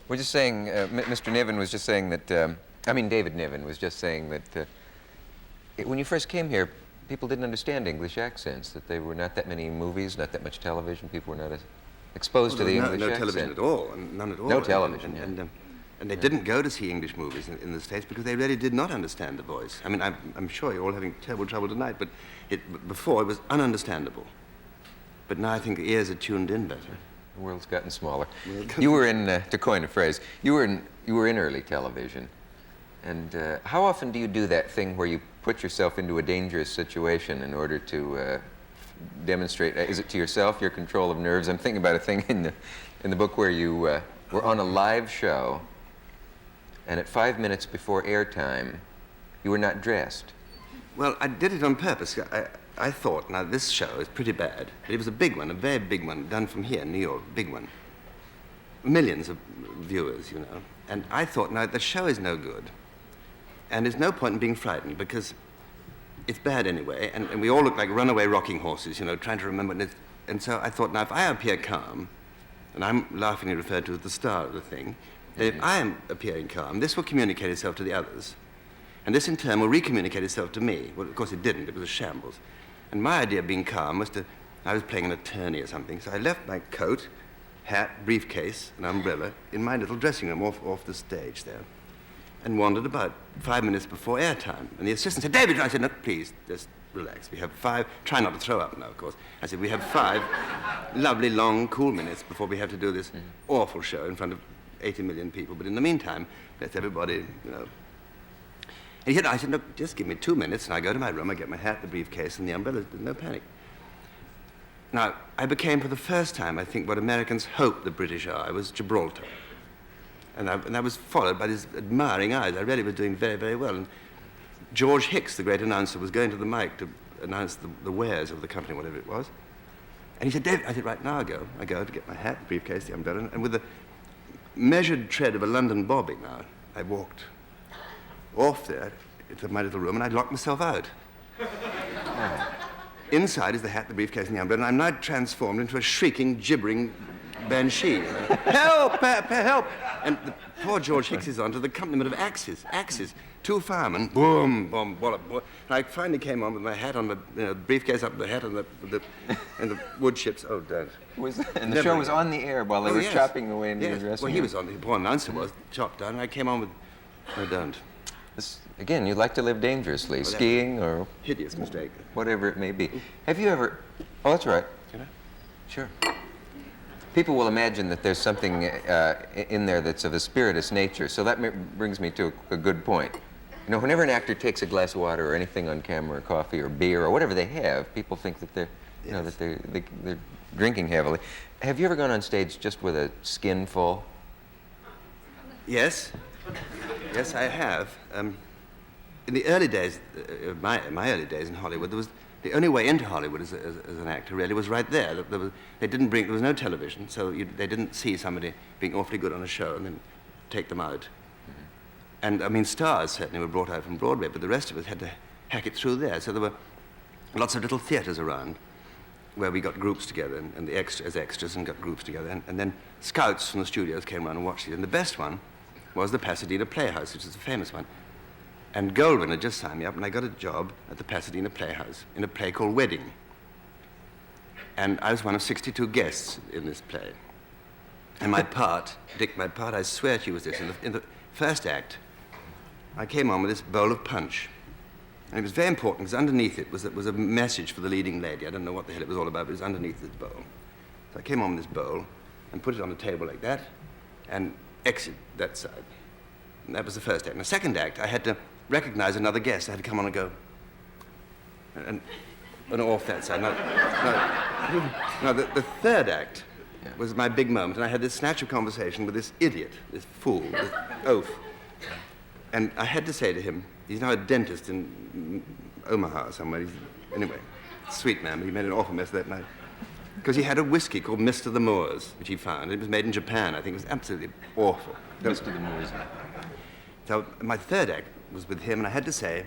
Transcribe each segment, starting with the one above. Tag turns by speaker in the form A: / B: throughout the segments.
A: We're just saying, Mr. Niven was just saying that, David Niven was just saying that when you first came here, people didn't understand English accents, that there were not that many movies, not that much television, people were not as exposed to the English accent.
B: No television at all, none at all.
A: No television,
B: and they didn't go to see English movies in the States because they really did not understand the voice. I mean, I'm sure you're all having terrible trouble tonight, but before it was ununderstandable. But now I think the ears are tuned in better.
A: The world's gotten smaller. You were in, to coin a phrase, you were in early television. And how often do you do that thing where you put yourself into a dangerous situation in order to demonstrate, is it to yourself, your control of nerves? I'm thinking about a thing in the book where you were on a live show, and at 5 minutes before airtime, you were not dressed.
B: Well, I did it on purpose. I thought, now this show is pretty bad, but it was a big one, a very big one, done from here, New York, big one. Millions of viewers, you know. And I thought, now the show is no good. And there's no point in being frightened because it's bad anyway, and we all look like runaway rocking horses, you know, trying to remember. And so I thought, now if I appear calm, and I'm laughingly referred to as the star of the thing, that if I am appearing calm, this will communicate itself to the others. And this in turn will recommunicate itself to me. Well, of course it didn't, it was a shambles. And my idea of being calm was I was playing an attorney or something, so I left my coat, hat, briefcase, and umbrella in my little dressing room off the stage there, and wandered about 5 minutes before airtime. And the assistant said, "David," I said, "No, please, just relax. We have 5, try not to throw up now, of course." I said, "We have 5 lovely, long, cool minutes before we have to do this awful show in front of 80 million people. But in the meantime, let everybody, you know." And he said, I said, "No, just give me 2 minutes, and I go to my room, I get my hat, the briefcase, and the umbrella. No panic." Now, I became, for the first time, I think, what Americans hope the British are. I was Gibraltar. And I was followed by these admiring eyes. I really was doing very, very well. And George Hicks, the great announcer, was going to the mic to announce the wares of the company, whatever it was. And he said, "David," I said, "Right now I go. I go to get my hat, the briefcase, the umbrella, and with the measured tread of a London bobby now, I walked off there into my little room, and I locked myself out. Inside is the hat, the briefcase, and the umbrella, and I'm now transformed into a shrieking, gibbering banshee. "Help! Help!" And the poor George Hicks is on to the accompaniment of axes. 2 firemen, boom, boom, wallop, boom. And I finally came on with my hat on the briefcase up the hat and the wood chips. Oh, don't.
A: And the show was on the air while they were chopping away in your dressing room.
B: Well, he was on, the poor announcer was, chopped down, and I came on with, no, don't.
A: Again, you like to live dangerously, skiing or...
B: Hideous mistake.
A: Whatever it may be. Have you ever... Oh, that's right.
B: Can I?
A: Sure. People will imagine that there's something in there that's of a spirituous nature, so that brings me to a good point. You know, whenever an actor takes a glass of water or anything on camera, or coffee or beer or whatever they have, people think that they're, you know, that they're drinking heavily. Have you ever gone on stage just with a skin full?
B: Yes. Yes, I have. In the early days, my early days in Hollywood, there was the only way into Hollywood as an actor really was right there. There was no television, so they didn't see somebody being awfully good on a show and then take them out. And I mean, stars certainly were brought out from Broadway, but the rest of us had to hack it through there. So there were lots of little theaters around where we got groups together and the as extras and got groups together. And then scouts from the studios came around and watched it. And the best one was the Pasadena Playhouse, which is a famous one. And Goldwyn had just signed me up, and I got a job at the Pasadena Playhouse in a play called Wedding. And I was one of 62 guests in this play. And my part, Dick, I swear to you, was this. In the first act, I came on with this bowl of punch. And it was very important, because underneath it was a message for the leading lady. I don't know what the hell it was all about, but it was underneath this bowl. So I came on with this bowl and put it on the table like that, and exit that side. And that was the first act. In the second act, I had to recognize another guest. I had to come on and go, and off that side. No, the third act was my big moment, and I had this snatch of conversation with this idiot, this fool, this oaf. And I had to say to him, he's now a dentist in Omaha somewhere. Anyway, sweet man, but he made an awful mess that night. Because he had a whiskey called Mr. the Moors, which he found. It was made in Japan, I think. It was absolutely awful.
A: Mr. the Moors.
B: So my third act was with him, and I had to say,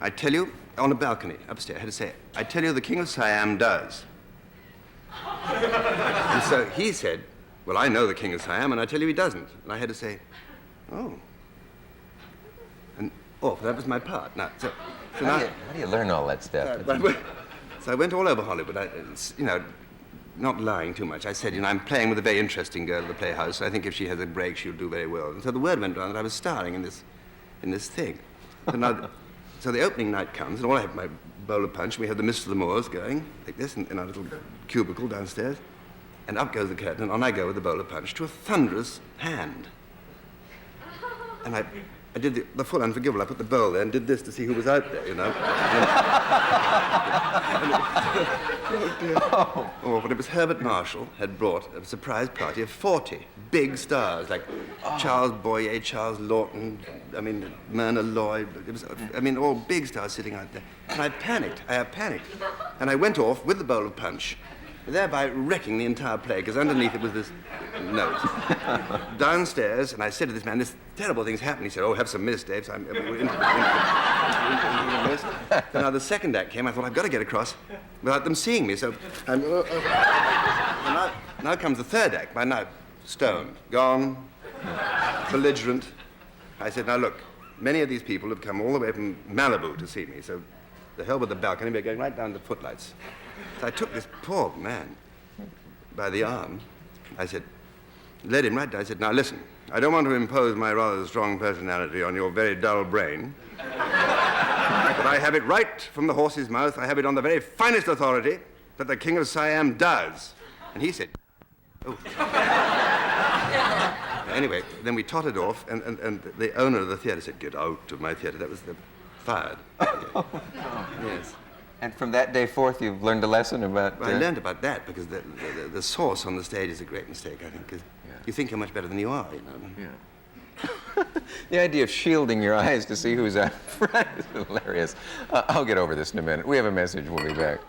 B: I tell you, on a balcony upstairs, I had to say, I tell you the King of Siam does. And so he said, well, I know the King of Siam, and I tell you he doesn't. And I had to say, oh. And off, that was my part. Now,
A: How do you learn all that stuff?
B: So I went all over Hollywood, not lying too much. I said, I'm playing with a very interesting girl at the Playhouse. I think if she has a break, she'll do very well. And so the word went around that I was starring in this thing. So the opening night comes, and all I have my bowl of punch, and we have the Mist of the Moors going, like this, in our little cubicle downstairs. And up goes the curtain, and on I go with the bowl of punch to a thunderous hand. And I did the full unforgivable. I put the bowl there and did this to see who was out there, Oh, dear. Oh, but it was Herbert Marshall had brought a surprise party of 40 big stars, like Charles Boyer, Charles Lawton, Myrna Lloyd. It was, all big stars sitting out there. And I panicked. And I went off with the bowl of punch, thereby wrecking the entire play, because underneath it was this note. Downstairs, and I said to this man, this terrible thing's happened. He said, oh, have some mist, Dave. So we're into the mist. So now the second act came. I thought, I've got to get across without them seeing me. So and now comes the third act. By now, stoned, gone, belligerent. I said, now look, many of these people have come all the way from Malibu to see me, so the hell with the balcony, we're going right down to footlights. So I took this poor man by the arm. I said, led him right down. I said, now listen, I don't want to impose my rather strong personality on your very dull brain, but I have it right from the horse's mouth. I have it on the very finest authority that the King of Siam does. And he said, oh. Anyway, then we tottered off, and the owner of the theater said, get out of my theater. That was fired. Yes.
A: And from that day forth, you've learned a lesson about...
B: Well, I learned about that because the source on the stage is a great mistake, I think, because you think you're much better than you are,
A: Yeah. The idea of shielding your eyes to see who's out front is hilarious. I'll get over this in a minute. We have a message. We'll be back.